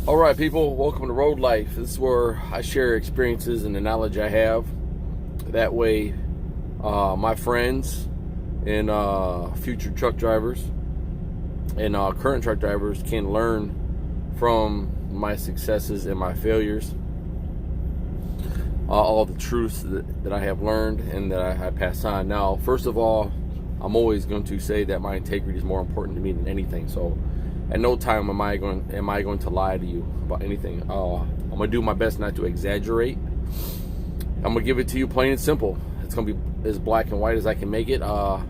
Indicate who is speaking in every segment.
Speaker 1: All right, people, welcome to Road Life. This is where I share experiences and the knowledge I have. That way, my friends and future truck drivers and current truck drivers can learn from my successes and my failures. All the truths that I have learned and that I pass on. Now, first of all, I'm always going to say that my integrity is more important to me than anything. So at no time am I going to lie to you about anything. I'm going to do my best not to exaggerate. I'm going to give it to you plain and simple. It's going to be as black and white as I can make it. I'm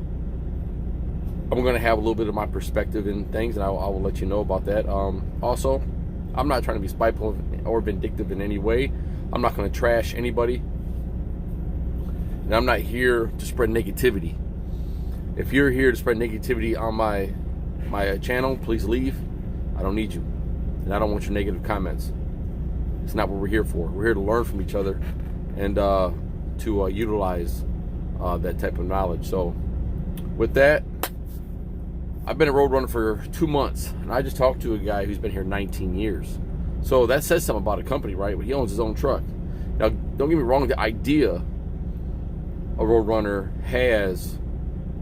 Speaker 1: going to have a little bit of my perspective in things, and I will let you know about that. Also, I'm not trying to be spiteful or vindictive in any way. I'm not going to trash anybody, and I'm not here to spread negativity. If you're here to spread negativity on my channel, please leave. I don't need you, and I don't want your negative comments. It's not what we're here for. We're here to learn from each other and to utilize that type of knowledge. So with that, I've been a Roadrunner for 2 months, and I just talked to a guy who's been here 19 years. So that says something about a company, right? He owns his own truck. Now, don't get me wrong, the idea a Roadrunner has,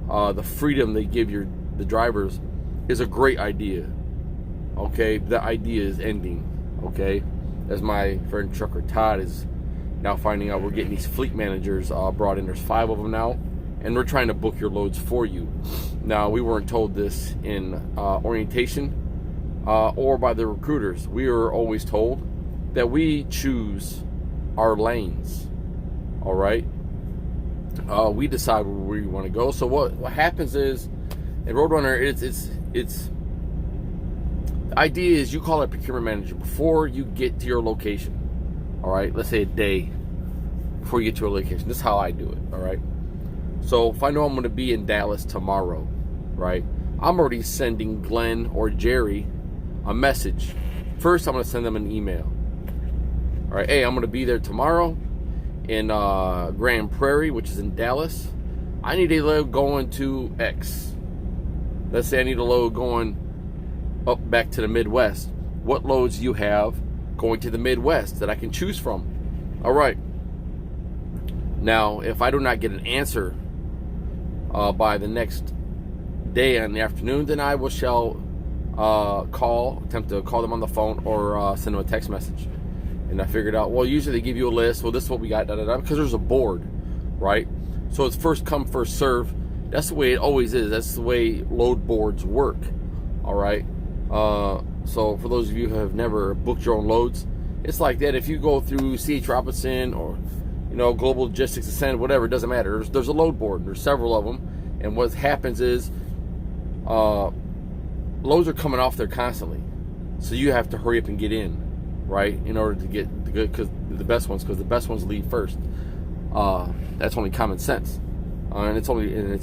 Speaker 1: the freedom they give the drivers, is a great idea. Okay, the idea is ending. Okay, as my friend Trucker Todd is now finding out, we're getting these fleet managers brought in. There's 5 of them now, and we're trying to book your loads for you. Now, we weren't told this in orientation or by the recruiters. We were always told that we choose our lanes. All right, we decide where we want to go. So what happens is, in Roadrunner, it's the idea is you call a procurement manager before you get to your location. All right, let's say a day before you get to your location. This is how I do it. All right, so if I know I'm going to be in Dallas tomorrow, right, I'm already sending Glenn or Jerry a message. First, I'm going to send them an email. All right, hey, I'm going to be there tomorrow in Grand Prairie, which is in Dallas. I need a load going to X. Let's say I need a load going up back to the Midwest. What loads do you have going to the Midwest that I can choose from? All right. Now, if I do not get an answer by the next day in the afternoon, then I shall attempt to call them on the phone or send them a text message. And I figured out, well, usually they give you a list. Well, this is what we got, because there's a board, right? So it's first come, first serve. That's the way it always is. That's the way load boards work. All right. So for those of you who have never booked your own loads, it's like that. If you go through C.H. Robinson or Global Logistics Ascend, whatever, it doesn't matter. There's a load board. There's several of them, and what happens is loads are coming off there constantly, so you have to hurry up and get in, right, in order to get the best ones leave first. That's only common sense. And it's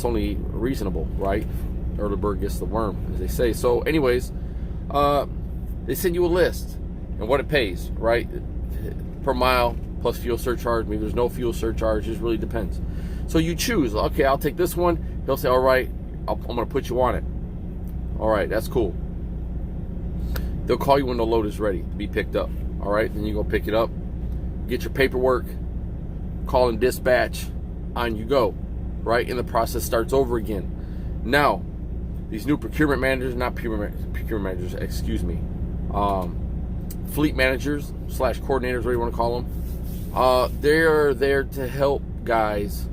Speaker 1: only reasonable, right? Early bird gets the worm, as they say. So, anyways, they send you a list and what it pays, right? Per mile plus fuel surcharge. Maybe there's no fuel surcharge. It just really depends. So you choose. Okay, I'll take this one. He'll say, all right, I'm going to put you on it. All right, that's cool. They'll call you when the load is ready to be picked up. All right, then you go pick it up, get your paperwork, call in dispatch, on you go. Right, and the process starts over again. Now, these new procurement managers, fleet managers / coordinators, whatever you want to call them, they're there to help guys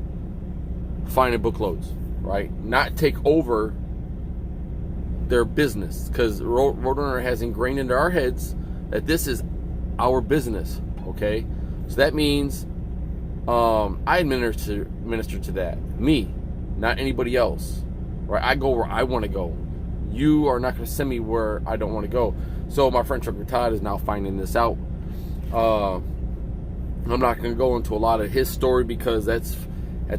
Speaker 1: find and book loads, right? Not take over their business, because Roadrunner has ingrained into our heads that this is our business. Okay, so that means I administer to that. Me, not anybody else. Right? I go where I want to go. You are not going to send me where I don't want to go. So my friend Trucker Todd is now finding this out. I'm not going to go into a lot of his story, because that's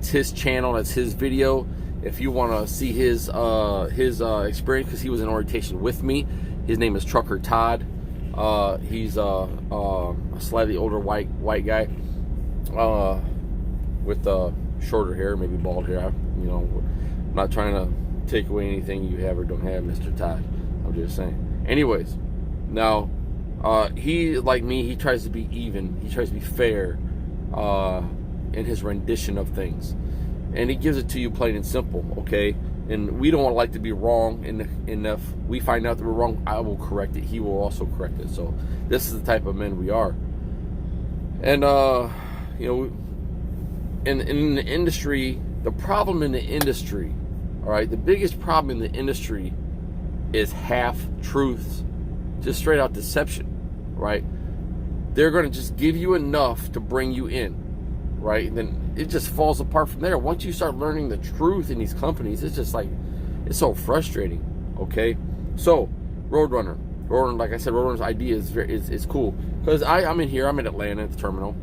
Speaker 1: his channel, that's his video. If you want to see his experience, because he was in orientation with me. His name is Trucker Todd. He's a slightly older white guy. With shorter hair, maybe bald hair. I'm not trying to take away anything you have or don't have, Mr. Todd. I'm just saying. Anyways, now He, like me, he tries to be even. He tries to be fair in his rendition of things. And he gives it to you plain and simple, okay? And we don't like to be wrong. And if we find out that we're wrong, I will correct it. He will also correct it. So this is the type of men we are. And, you know, in the industry, the problem in the industry, all right, the biggest problem in the industry is half-truths, just straight-out deception, right? They're going to just give you enough to bring you in, right? And then it just falls apart from there. Once you start learning the truth in these companies, it's just like, it's so frustrating, okay? So, Roadrunner, like I said, Roadrunner's idea is cool. Because I'm in here, I'm in Atlanta at the terminal.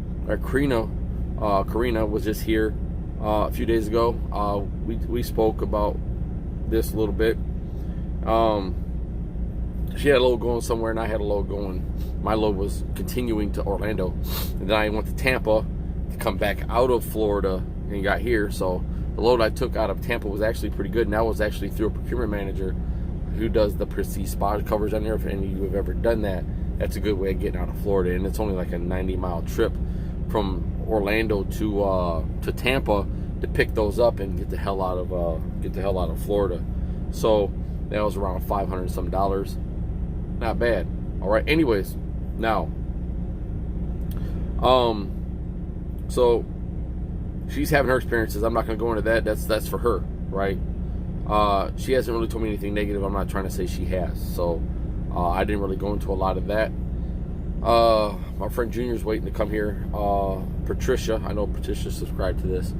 Speaker 1: Karina was just here a few days ago. We spoke about this a little bit. She had a load going somewhere, and I had a load going. My load was continuing to Orlando, and then I went to Tampa to come back out of Florida and got here. So the load I took out of Tampa was actually pretty good, and that was actually through a procurement manager who does the Prestige spot coverage on there. If any of you have ever done that, that's a good way of getting out of Florida, and it's only like a 90-mile trip from Orlando to Tampa to pick those up and get the hell out of Florida. So that was around $500 some. Not bad. All right. Anyways, now, so she's having her experiences. I'm not going to go into that. That's for her, right? She hasn't really told me anything negative. I'm not trying to say she has. So I didn't really go into a lot of that. My friend Junior's waiting to come here. Patricia, I know Patricia subscribed to this.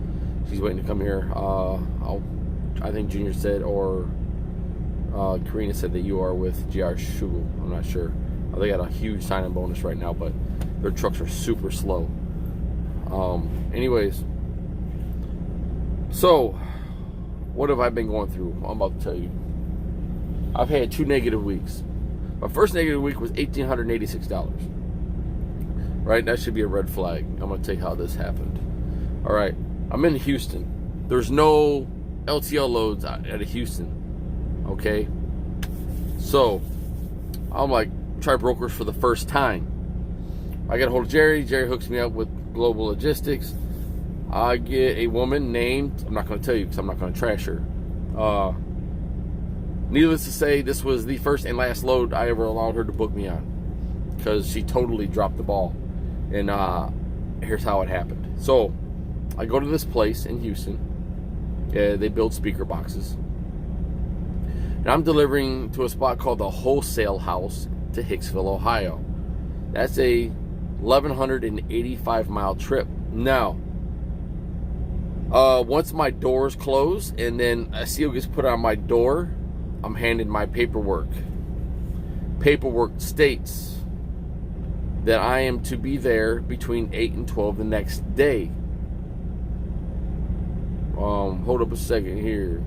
Speaker 1: She's waiting to come here. I think Junior said, or Karina said that you are with GR Shugel. I'm not sure. They got a huge sign-in bonus right now, but their trucks are super slow. Anyways, so what have I been going through? I'm about to tell you. I've had 2 negative weeks. My first negative week was $1,886. Right? That should be a red flag. I'm going to tell you how this happened. All right. I'm in Houston. There's no LTL loads out of Houston. Okay? So, I'm like, try brokers for the first time. I get a hold of Jerry. Jerry hooks me up with Global Logistics. I get a woman named, I'm not going to tell you because I'm not going to trash her. Needless to say, this was the first and last load I ever allowed her to book me on, because she totally dropped the ball. And here's how it happened. So I go to this place in Houston. They build speaker boxes, and I'm delivering to a spot called the Wholesale House to Hicksville, Ohio. That's a 1,185 mile trip. Now, once my doors close and then a seal gets put on my door, I'm handed my paperwork. Paperwork states that I am to be there between 8 and 12 the next day. Hold up a second here.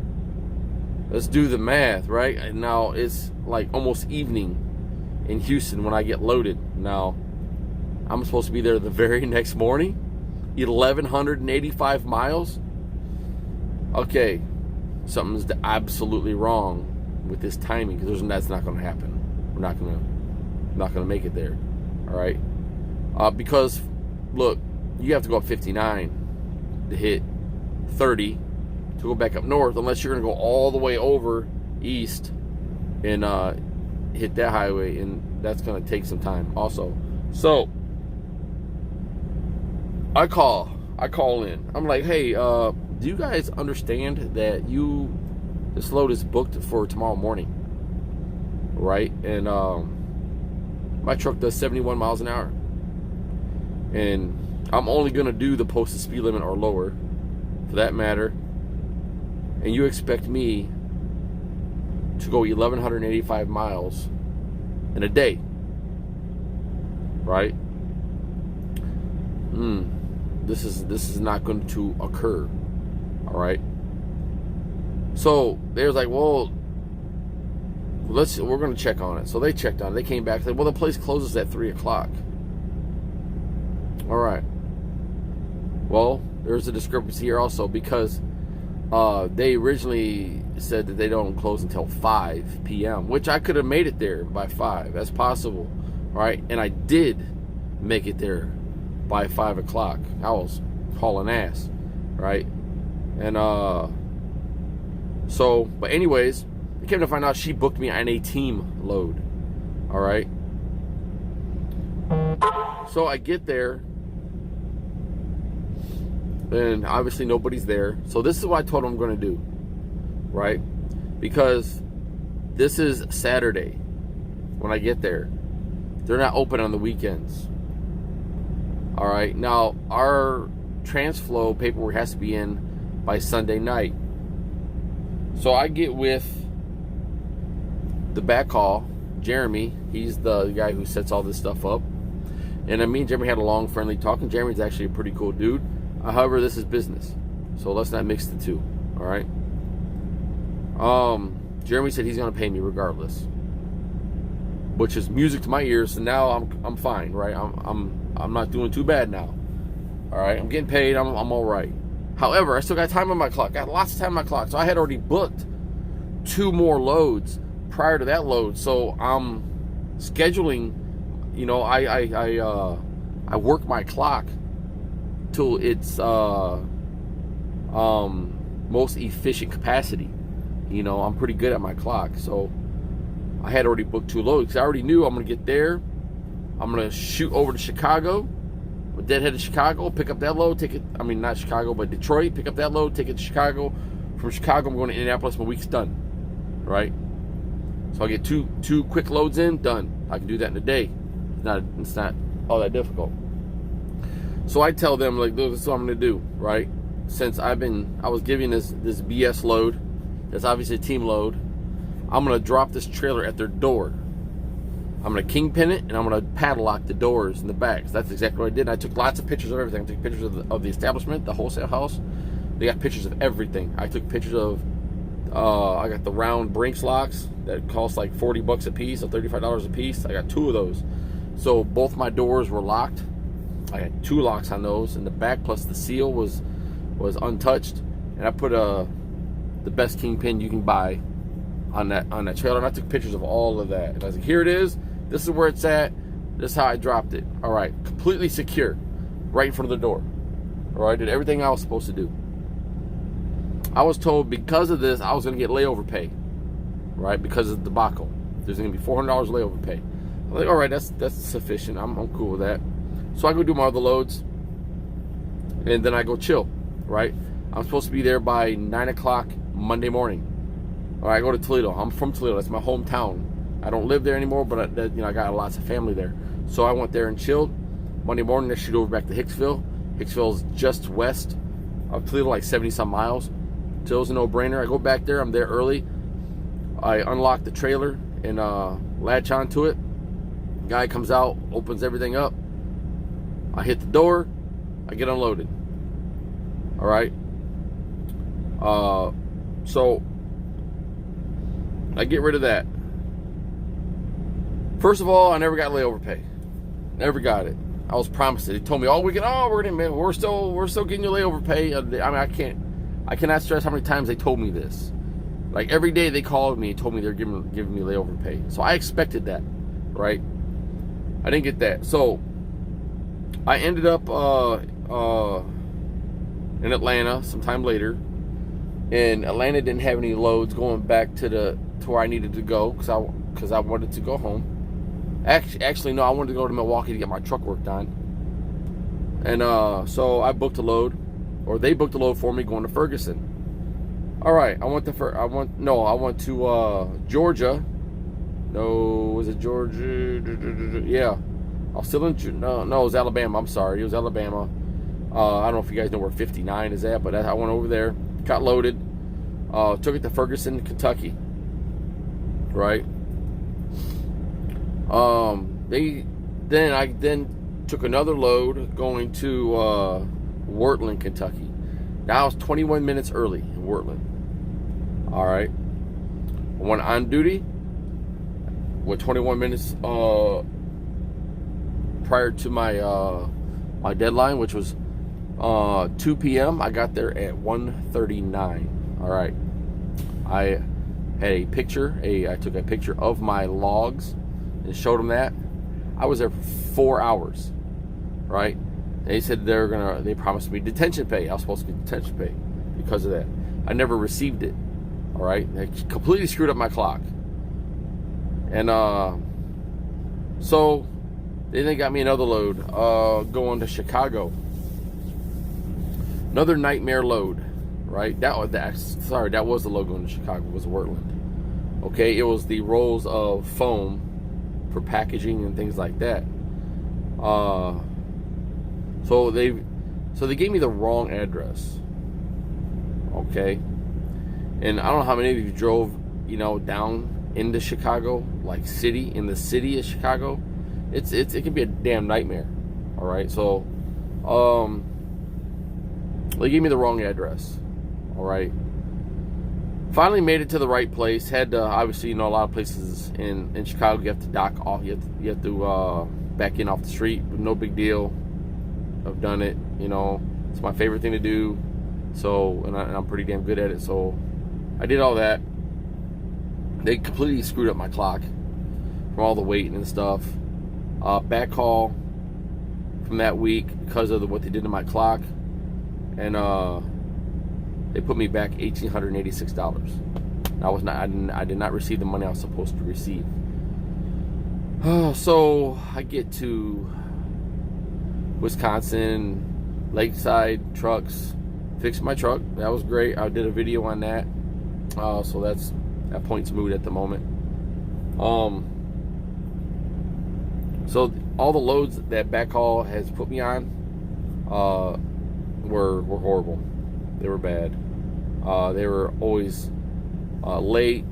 Speaker 1: Let's do the math, right? And now it's like almost evening in Houston when I get loaded. Now, I'm supposed to be there the very next morning? 1,185 miles? Okay, something's absolutely wrong with this timing, because that's not going to happen. We're not going to make it there. All right, because look, you have to go up 59 to hit 30 to go back up north, unless you're going to go all the way over east and hit that highway, and that's going to take some time also. So I call in. I'm like, hey, do you guys understand that this load is booked for tomorrow morning, right? And my truck does 71 miles an hour, and I'm only going to do the posted speed limit or lower, for that matter, and you expect me to go 1,185 miles in a day, right? This is not going to occur. All right. So they was like, well, we're going to check on it. So they checked on it. They came back and said, well, the place closes at 3 o'clock. All right. Well, there's a discrepancy here also, because they originally said that they don't close until 5 p.m., which I could have made it there by 5. That's possible. All right, and I did make it there by 5 o'clock. I was hauling ass, right? And but anyways, I came to find out she booked me on a team load. All right. So I get there, and obviously nobody's there. So this is what I told them I'm going to do, right? Because this is Saturday when I get there. They're not open on the weekends. All right. Now, our TransFlow paperwork has to be in by Sunday night. So I get with the backhaul, Jeremy. He's the guy who sets all this stuff up. And me and Jeremy had a long, friendly talk. And Jeremy's actually a pretty cool dude. However, this is business. So let's not mix the two. All right. Jeremy said he's going to pay me regardless, which is music to my ears. So now I'm fine, right? I'm not doing too bad now. All right, I'm getting paid. I'm all right. However, I still got time on my clock. Got lots of time on my clock. So I had already booked 2 more loads prior to that load. So I'm scheduling. You know, I work my clock till its most efficient capacity. You know, I'm pretty good at my clock. So I had already booked 2 loads. I already knew I'm going to get there. I'm going to shoot over to Chicago. With Deadhead to Chicago, pick up that load, take it. I mean, not Chicago, but Detroit. Pick up that load, take it to Chicago. From Chicago, I'm going to Indianapolis. My week's done. Right? So I get two quick loads in, done. I can do that in a day. It's not all that difficult. So I tell them, like, this is what I'm going to do, right? Since I was giving this BS load, that's obviously a team load, I'm going to drop this trailer at their door. I'm going to kingpin it, and I'm going to padlock the doors in the back. So that's exactly what I did. And I took lots of pictures of everything. I took pictures of the establishment, the wholesale house. They got pictures of everything. I took pictures of, I got the round Brinks locks that cost like $40 a piece, or $35 a piece. I got 2 of those. So both my doors were locked. I had 2 locks on those in the back, plus the seal was untouched. And I put the best kingpin you can buy on that trailer. And I took pictures of all of that. And I was like, here it is. This is where it's at. This is how I dropped it. All right, completely secure, right in front of the door. All right, did everything I was supposed to do. I was told because of this, I was going to get layover pay, right? Because of the debacle, there's going to be $400 layover pay. I'm like, all right, that's sufficient. I'm cool with that. So I go do my other loads, and then I go chill, right? I'm supposed to be there by 9 o'clock Monday morning. All right, I go to Toledo. I'm from Toledo. That's my hometown. I don't live there anymore, but I got lots of family there. So I went there and chilled. Monday morning, I shoot over back to Hicksville. Hicksville's just west of Toledo, like 70-some miles. So it was a no-brainer. I go back there. I'm there early. I unlock the trailer and latch onto it. Guy comes out, opens everything up. I hit the door. I get unloaded. All right. So I get rid of that. First of all, I never got layover pay. Never got it. I was promised it. They told me all weekend, we're still getting you layover pay. I mean, I cannot stress how many times they told me this. Like every day they called me and told me they're giving me layover pay. So I expected that, right? I didn't get that. So I ended up in Atlanta sometime later, and Atlanta didn't have any loads going back to where I needed to go because I wanted to go home. Actually, no, I wanted to go to Milwaukee to get my truck worked on. And so I booked a load, or they booked a load for me going to Ferguson. All right, I went to Georgia. No, was it Georgia? Yeah, I was still in. No, it was Alabama. I'm sorry, it was Alabama. I don't know if you guys know where 59 is at, but I went over there, got loaded, took it to Ferguson, Kentucky. Right. I then took another load going to Wheatland, Kentucky. Now I was 21 minutes early in Wheatland. All right. I went on duty with 21 minutes prior to my deadline, which was 2 p.m. I got there at 1:39. All right. I had a picture. I took a picture of my logs and showed them that. I was there for 4 hours, right? They said they promised me detention pay. I was supposed to get detention pay because of that. I never received it, all right? They completely screwed up my clock. And so then they got me another load going to Chicago. Another nightmare load, right? That was the load going to Chicago, was Wordland. Okay, it was the rolls of foam for packaging and things like that. So they gave me the wrong address. Okay, and I don't know how many of you drove, down into Chicago, like in the city of Chicago. It can be a damn nightmare. All right, so they gave me the wrong address. All right. Finally made it to the right place. Had to, obviously, a lot of places in Chicago, you have to dock off. You have to back in off the street. But no big deal. I've done it. It's my favorite thing to do. So, and I'm pretty damn good at it. So, I did all that. They completely screwed up my clock from all the waiting and stuff. Back call from that week because of what they did to my clock, and they put me back $1,886. I did not receive the money I was supposed to receive. So I get to Wisconsin, Lakeside Trucks, fixed my truck. That was great. I did a video on that. So that point's moot at the moment. So all the loads that backhaul has put me on were horrible. They were bad. They were always late.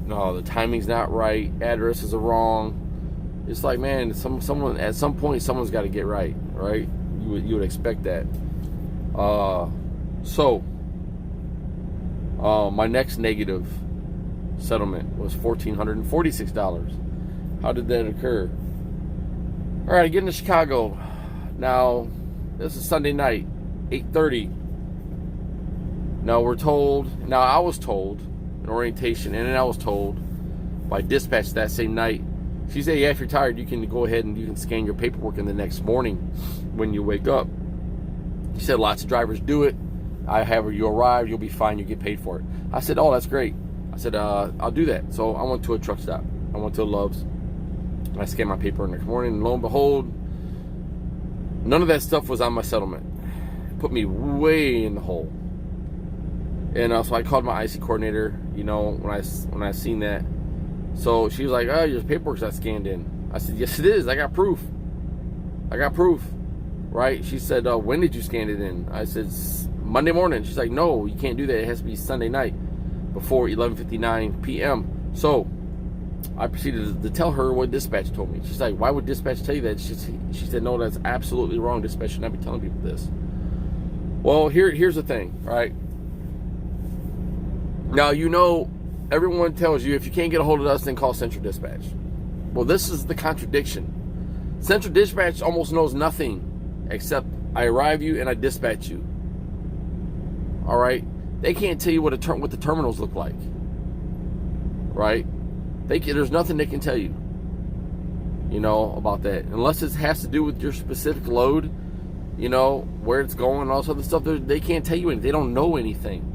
Speaker 1: No, the timing's not right. Addresses are wrong. It's like, man, someone at some point, someone's got to get right? You would expect that. So my next negative settlement was $1,446. How did that occur? All right, getting to Chicago. Now, this is Sunday night, 8:30. Now I was told in orientation, and then I was told by dispatch that same night. She said, yeah, if you're tired, you can go ahead and you can scan your paperwork in the next morning when you wake up. She said lots of drivers do it. However you arrive, you'll be fine, you get paid for it. I said, oh, that's great. I said, I'll do that. So I went to a truck stop. I went to Love's. I scanned my paper in the morning, and lo and behold, none of that stuff was on my settlement. It put me way in the hole. And so I called my IC coordinator, when I seen that. So she was like, oh, your paperwork's not scanned in. I said, yes, it is. I got proof. Right? She said, when did you scan it in? I said, Monday morning. She's like, no, you can't do that. It has to be Sunday night before 11:59 p.m. So I proceeded to tell her what dispatch told me. She's like, why would dispatch tell you that? She said, no, that's absolutely wrong. Dispatch should not be telling people this. Well, here's the thing, right? Now, everyone tells you if you can't get a hold of us, then call Central Dispatch. Well, this is the contradiction. Central Dispatch almost knows nothing except I arrive you and I dispatch you. All right? They can't tell you what the terminals look like. Right? There's nothing they can tell you, about that. Unless it has to do with your specific load, where it's going and all this other stuff. They can't tell you anything. They don't know anything.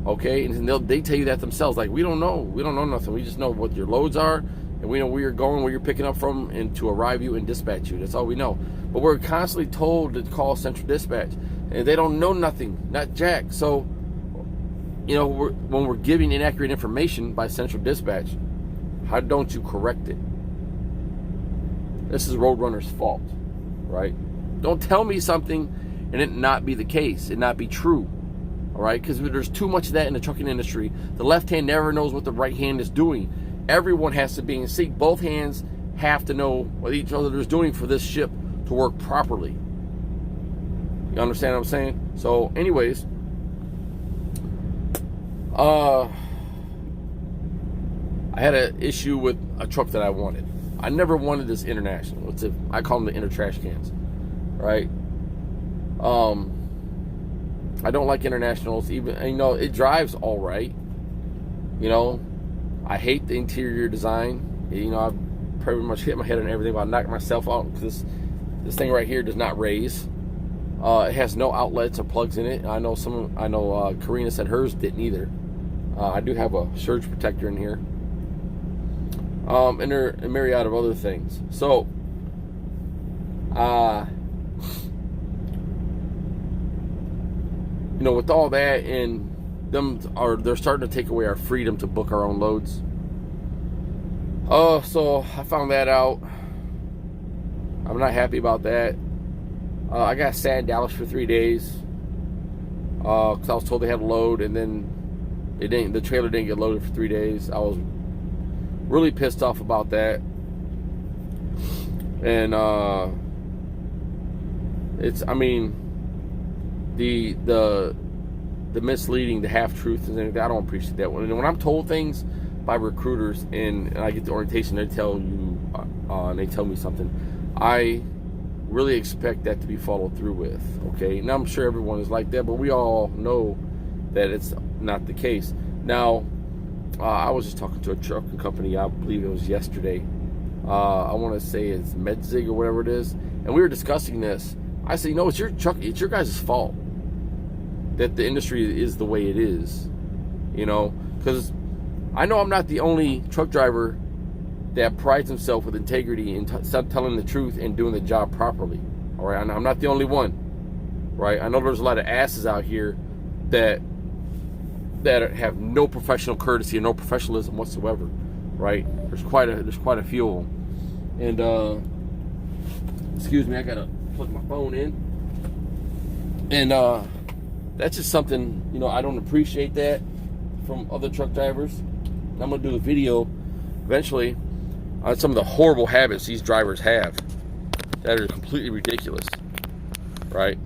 Speaker 1: Okay? And they tell you that themselves. Like, we don't know. We don't know nothing. We just know what your loads are, and we know where you're going, where you're picking up from, and to arrive you and dispatch you. That's all we know. But we're constantly told to call Central Dispatch, and they don't know nothing. Not jack. So, when we're giving inaccurate information by Central Dispatch, how don't you correct it? This is Roadrunner's fault, right? Don't tell me something and it not be the case, it not be true, all right? Because there's too much of that in the trucking industry. The left hand never knows what the right hand is doing. Everyone has to be in sync. Both hands have to know what each other is doing for this ship to work properly. You understand what I'm saying? So, anyways, I had an issue with a truck that I wanted. I never wanted this international. I call them the inner trash cans, right? I don't like internationals. Even it drives all right. I hate the interior design. I've pretty much hit my head on everything while knocking myself out, because this thing right here does not raise. It has no outlets or plugs in it. I know Karina said hers didn't either. I do have a surge protector in here. And there are a myriad of other things. So, with all that, and they're starting to take away our freedom to book our own loads. So I found that out. I'm not happy about that. I got sat in Dallas for 3 days because I was told they had a load, and then the trailer didn't get loaded for 3 days. I was really pissed off about that. And the misleading, the half-truth, and I don't appreciate that one. And when I'm told things by recruiters and I get the orientation, they tell you, and they tell me something, I really expect that to be followed through with, okay? And I'm sure everyone is like that, but we all know that it's not the case. Now, I was just talking to a trucking company, I believe it was yesterday. I want to say it's Medzig or whatever it is, and we were discussing this. I said, it's your guys' fault that the industry is the way it is, because I know I'm not the only truck driver that prides himself with integrity and telling the truth and doing the job properly. All right, I'm not the only one, right? I know there's a lot of asses out here that have no professional courtesy and no professionalism whatsoever, right? There's quite a few of them. And excuse me, I gotta plug my phone in. And that's just something, I don't appreciate that from other truck drivers. I'm gonna do a video eventually on some of the horrible habits these drivers have that are completely ridiculous, right?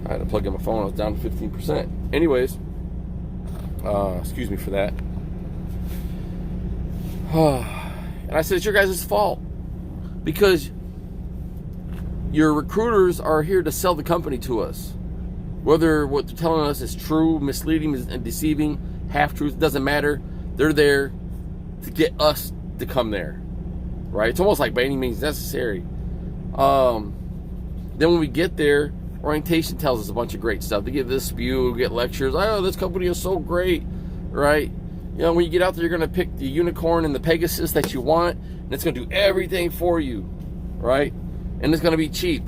Speaker 1: I had to plug in my phone, I was down to 15%. Anyways, excuse me for that. And I said, it's your guys' fault, because your recruiters are here to sell the company to us. Whether what they're telling us is true, misleading, and deceiving, half-truth, doesn't matter. They're there to get us to come there, right? It's almost like by any means necessary. Then when we get there, orientation tells us a bunch of great stuff. They give this spew, we get lectures. Oh, this company is so great, right? When you get out there, you're going to pick the unicorn and the Pegasus that you want, and it's going to do everything for you, right? And it's going to be cheap.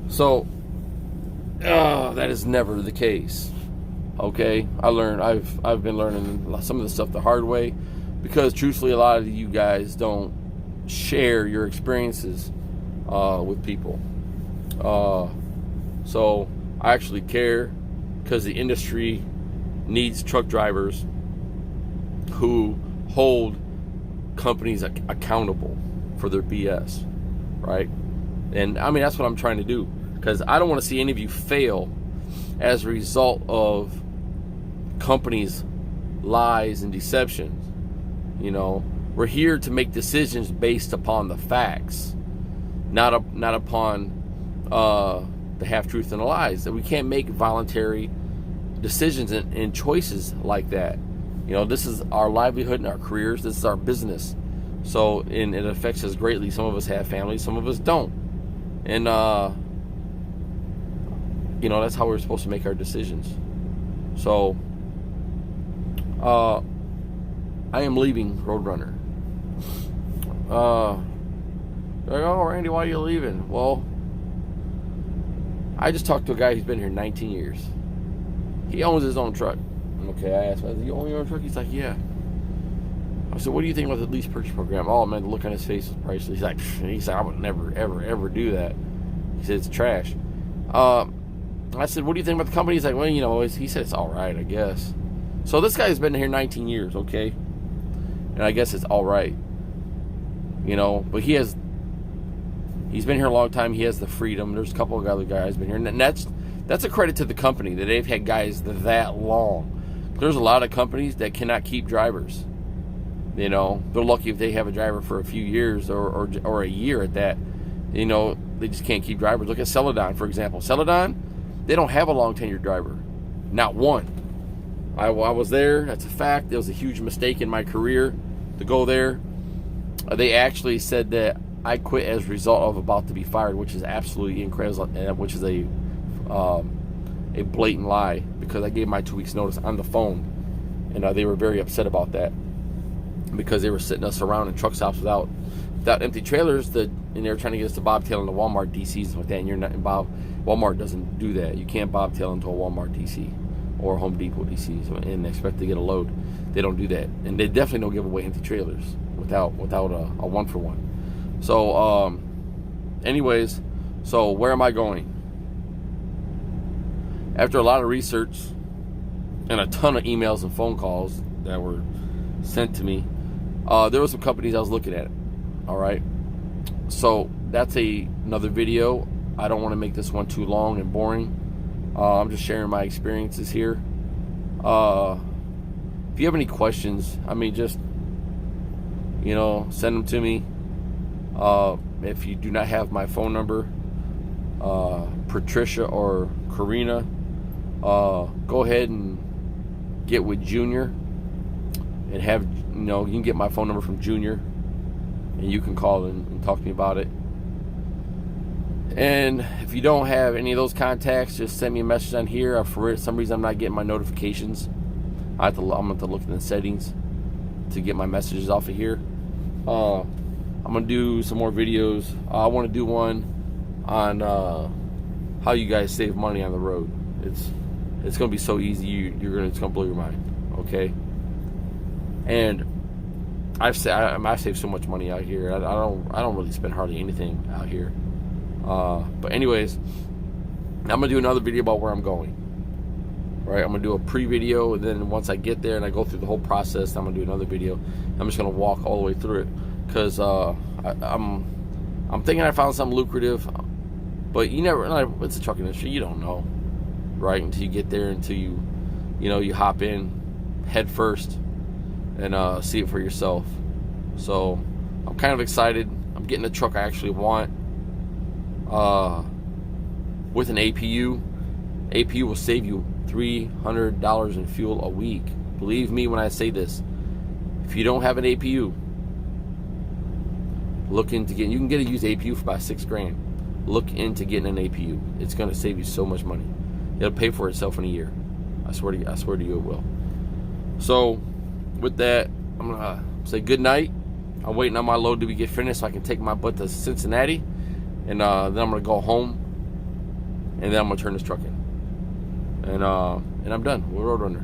Speaker 1: So, that is never the case. Okay, I've been learning some of the stuff the hard way, because truthfully, a lot of you guys don't share your experiences with people. So I actually care, because the industry needs truck drivers who hold companies accountable for their BS, right? And that's what I'm trying to do, because I don't want to see any of you fail as a result of companies' lies and deceptions. We're here to make decisions based upon the facts, not upon the half-truth and the lies. That we can't make voluntary decisions and choices like that. This is our livelihood and our careers. This is our business. So, and it affects us greatly. Some of us have families, some of us don't. And, that's how we're supposed to make our decisions. So, I am leaving Roadrunner. They're like, oh, Randy, why are you leaving? Well, I just talked to a guy who's been here 19 years. He owns his own truck. Okay, I asked him, you own your own truck? He's like, yeah. I said, what do you think about the lease purchase program? Oh, man, the look on his face was priceless. He said, I would never, ever, ever do that. He said, it's trash. I said, what do you think about the company? He's like, well, he said, it's all right, I guess. So this guy's been here 19 years, okay? And I guess it's all right. But he's been here a long time. He has the freedom. There's a couple of other guys been here. And that's a credit to the company that they've had guys that long. There's a lot of companies that cannot keep drivers. They're lucky if they have a driver for a few years or a year at that. They just can't keep drivers. Look at Celadon, for example. Celadon, they don't have a long tenured driver. Not one. I was there. That's a fact. It was a huge mistake in my career to go there. They actually said that I quit as a result of about to be fired, which is absolutely incredible, which is a blatant lie, because I gave my 2 weeks notice on the phone, and they were very upset about that, because they were sitting us around in truck stops without empty trailers, and they were trying to get us to bobtail into Walmart DCs and like that, and you're not Walmart doesn't do that. You can't bobtail into a Walmart DC or Home Depot DC and expect to get a load. They don't do that, and they definitely don't give away empty trailers without a 1-for-1. So anyways, so where am I going? After a lot of research and a ton of emails and phone calls that were sent to me, there were some companies I was looking at. All right, so that's another video. I don't want to make this one too long and boring. I'm just sharing my experiences here. If you have any questions, I mean, just, send them to me. If you do not have my phone number, Patricia or Karina, go ahead and get with Junior and have, you can get my phone number from Junior, and you can call and talk to me about it. And if you don't have any of those contacts, just send me a message on here. For some reason, I'm not getting my notifications. I'm going to have to look in the settings to get my messages off of here. I'm going to do some more videos. I want to do one on how you guys save money on the road. It's going to be so easy. It's going to blow your mind. Okay. And I've saved so much money out here. I don't really spend hardly anything out here. But anyways, I'm gonna do another video about where I'm going. Right, I'm gonna do a pre-video, and then once I get there and I go through the whole process, I'm gonna do another video. I'm just gonna walk all the way through it, because I'm thinking I found something lucrative, but you never. It's a trucking industry. You don't know, right, until you get there, until you hop in head first and see it for yourself. So I'm kind of excited. I'm getting the truck I actually want. With an APU. APU will save you $300 in fuel a week. Believe me when I say this. If you don't have an APU, look into getting. You can get a used APU for about $6,000. Look into getting an APU. It's going to save you so much money. It'll pay for itself in a year. I swear to you, it will. So, with that, I'm gonna say good night. I'm waiting on my load to get finished so I can take my butt to Cincinnati. And then I'm gonna go home, and then I'm gonna turn this truck in, and I'm done with Roadrunner.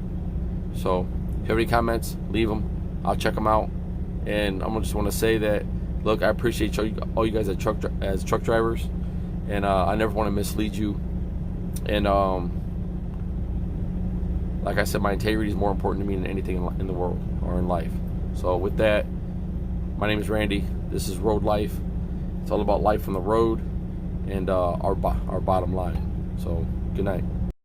Speaker 1: So if you have any comments, leave them. I'll check them out, and I'm just want to say that, look, I appreciate all you guys as truck drivers, and I never want to mislead you. And like I said, my integrity is more important to me than anything in the world or in life. So with that, my name is Randy. This is Road Life. It's all about life on the road and our bottom line. So, good night.